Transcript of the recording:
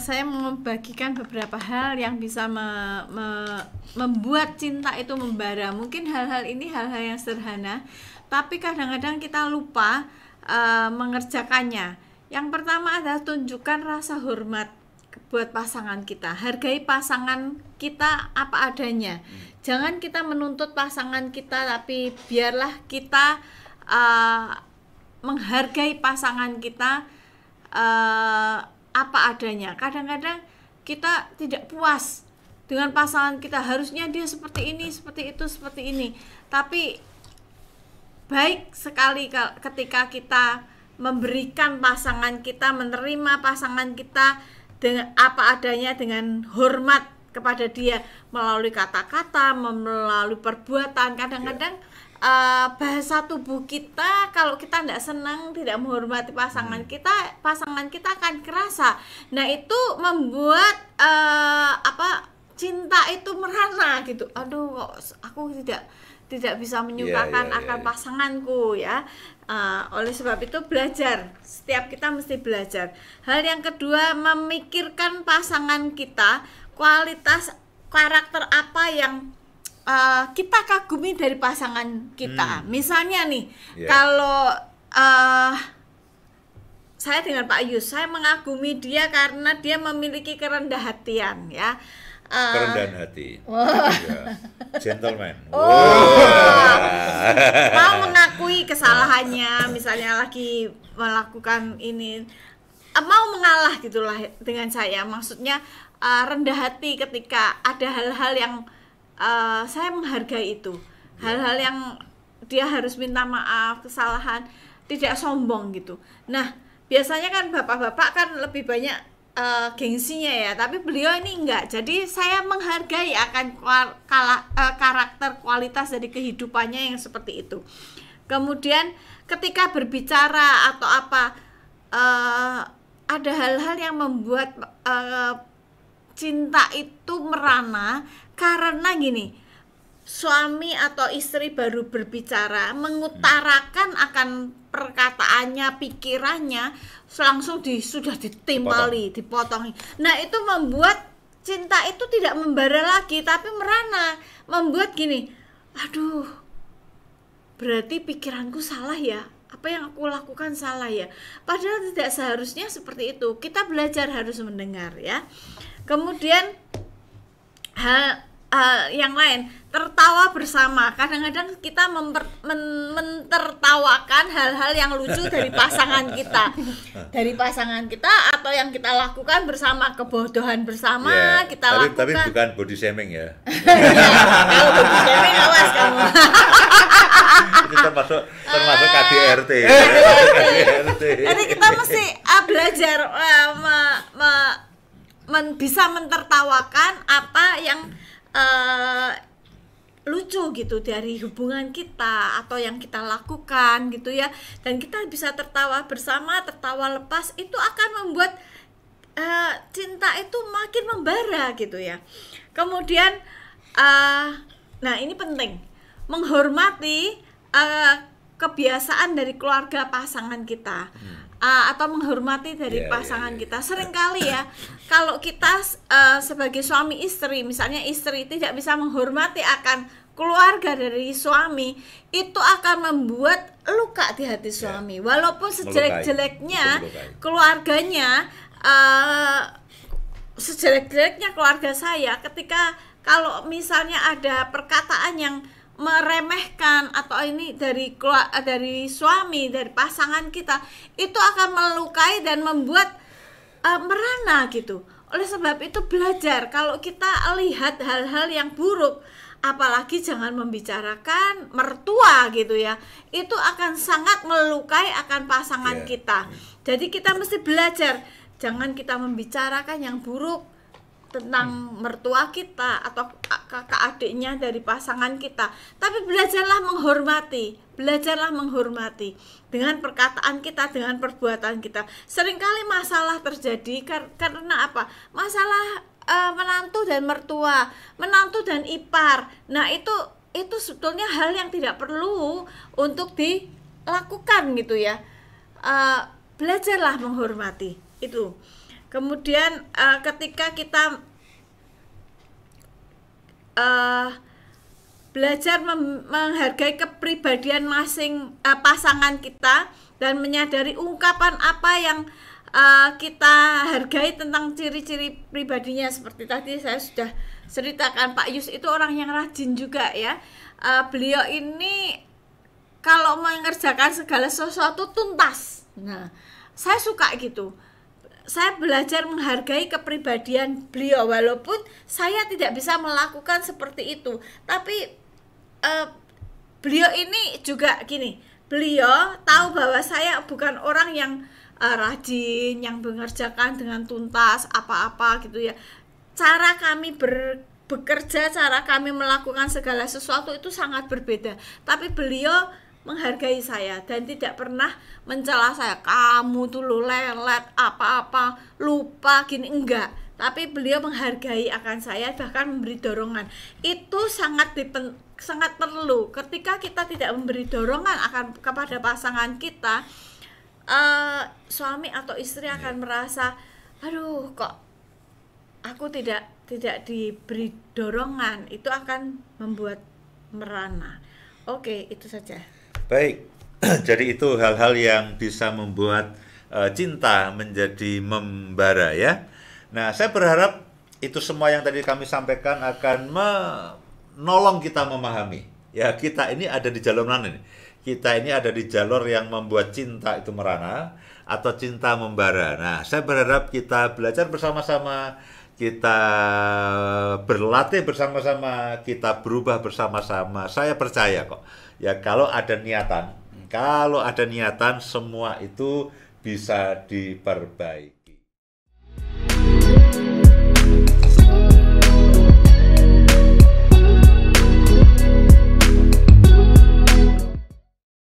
saya mau membagikan beberapa hal yang bisa membuat cinta itu membara. Mungkin hal-hal ini hal-hal yang sederhana, tapi kadang-kadang kita lupa mengerjakannya. Yang pertama adalah tunjukkan rasa hormat buat pasangan kita. Hargai pasangan kita apa adanya. Jangan kita menuntut pasangan kita, tapi biarlah kita menghargai pasangan kita apa adanya. Kadang-kadang kita tidak puas dengan pasangan kita, harusnya dia seperti ini, seperti itu, seperti ini. Tapi baik sekali ketika kita memberikan pasangan kita, menerima pasangan kita dengan apa adanya, dengan hormat kepada dia melalui kata-kata, melalui perbuatan. Kadang-kadang bahasa tubuh kita, kalau kita tidak senang, tidak menghormati pasangan kita akan kerasa. Nah, itu membuat cinta itu merana gitu. Aduh, kok aku tidak bisa menyukakan akan pasanganku ya. Oleh sebab itu belajar, setiap kita mesti belajar. Hal yang kedua, memikirkan pasangan kita, kualitas karakter apa yang kita kagumi dari pasangan kita. Misalnya nih, kalau saya dengan Pak Yus, saya mengagumi dia karena dia memiliki kerendah hatian ya. Kerendahan hati. Gentleman. Mau mengakui kesalahannya, misalnya lagi melakukan ini, mau mengalah gitulah dengan saya. Maksudnya rendah hati ketika ada hal-hal yang saya menghargai itu, hal-hal yang dia harus minta maaf, kesalahan, tidak sombong gitu. Nah, biasanya kan bapak-bapak kan lebih banyak gengsinya ya, tapi beliau ini enggak. Jadi saya menghargai akan karakter, kualitas dari kehidupannya yang seperti itu. Kemudian ketika berbicara atau apa, ada hal-hal yang membuat cinta itu merana. Karena gini, suami atau istri baru berbicara, mengutarakan akan perkataannya, pikirannya, langsung sudah ditimpali, dipotongi. Nah, itu membuat cinta itu tidak membara lagi, tapi merana. Membuat gini, aduh, berarti pikiranku salah ya, apa yang aku lakukan salah ya. Padahal tidak seharusnya seperti itu. Kita belajar harus mendengar ya. Kemudian yang lain, tertawa bersama. Kadang-kadang kita mentertawakan hal-hal yang lucu dari pasangan kita, atau yang kita lakukan bersama, kebodohan bersama kita lakukan. Tapi bukan body shaming ya. Kalau body shaming awas kamu. Itu termasuk KDRT. Jadi kita mesti belajar bisa mentertawakan apa yang lucu gitu dari hubungan kita atau yang kita lakukan gitu ya, dan kita bisa tertawa bersama, tertawa lepas. Itu akan membuat cinta itu makin membara gitu ya. Kemudian nah ini penting, menghormati kebiasaan dari keluarga pasangan kita. Atau menghormati dari pasangan kita. Seringkali ya, kalau kita sebagai suami istri, misalnya istri tidak bisa menghormati akan keluarga dari suami, itu akan membuat luka di hati suami. Walaupun sejelek-jeleknya keluarganya, sejelek-jeleknya keluarga saya, ketika kalau misalnya ada perkataan yang meremehkan atau ini dari suami, dari pasangan kita, itu akan melukai dan membuat merana gitu. Oleh sebab itu belajar, kalau kita lihat hal-hal yang buruk, apalagi jangan membicarakan mertua gitu ya, itu akan sangat melukai akan pasangan kita. Jadi kita mesti belajar, jangan kita membicarakan yang buruk tentang mertua kita atau kakak adiknya dari pasangan kita, tapi belajarlah menghormati dengan perkataan kita, dengan perbuatan kita. Seringkali masalah terjadi karena apa? Masalah menantu dan mertua, menantu dan ipar. Nah, itu sebetulnya hal yang tidak perlu untuk dilakukan gitu ya. Belajarlah menghormati itu. Kemudian ketika kita belajar menghargai kepribadian pasangan kita dan menyadari ungkapan apa yang kita hargai tentang ciri-ciri pribadinya. Seperti tadi saya sudah ceritakan, Pak Yus itu orang yang rajin juga ya. Beliau ini kalau mengerjakan segala sesuatu tuntas. Nah, saya suka gitu. Saya belajar menghargai kepribadian beliau walaupun saya tidak bisa melakukan seperti itu. Tapi beliau ini juga gini, beliau tahu bahwa saya bukan orang yang rajin, yang mengerjakan dengan tuntas apa-apa gitu ya. Cara kami bekerja, cara kami melakukan segala sesuatu itu sangat berbeda. Tapi beliau menghargai saya dan tidak pernah mencela saya, kamu tuh lo lelet apa-apa, lupa gini, enggak. Tapi beliau menghargai akan saya, bahkan memberi dorongan. Itu sangat perlu. Ketika kita tidak memberi dorongan kepada pasangan kita, suami atau istri akan merasa, aduh kok aku tidak diberi dorongan. Itu akan membuat merana. Oke, itu saja. Baik, jadi itu hal-hal yang bisa membuat cinta menjadi membara ya. Nah, saya berharap itu semua yang tadi kami sampaikan akan menolong kita memahami. Ya, kita ini ada di jalur mana nih? Kita ini ada di jalur yang membuat cinta itu merana atau cinta membara. Nah, saya berharap kita belajar bersama-sama, kita berlatih bersama-sama, kita berubah bersama-sama. Saya percaya kok. Ya, kalau ada niatan semua itu bisa diperbaiki.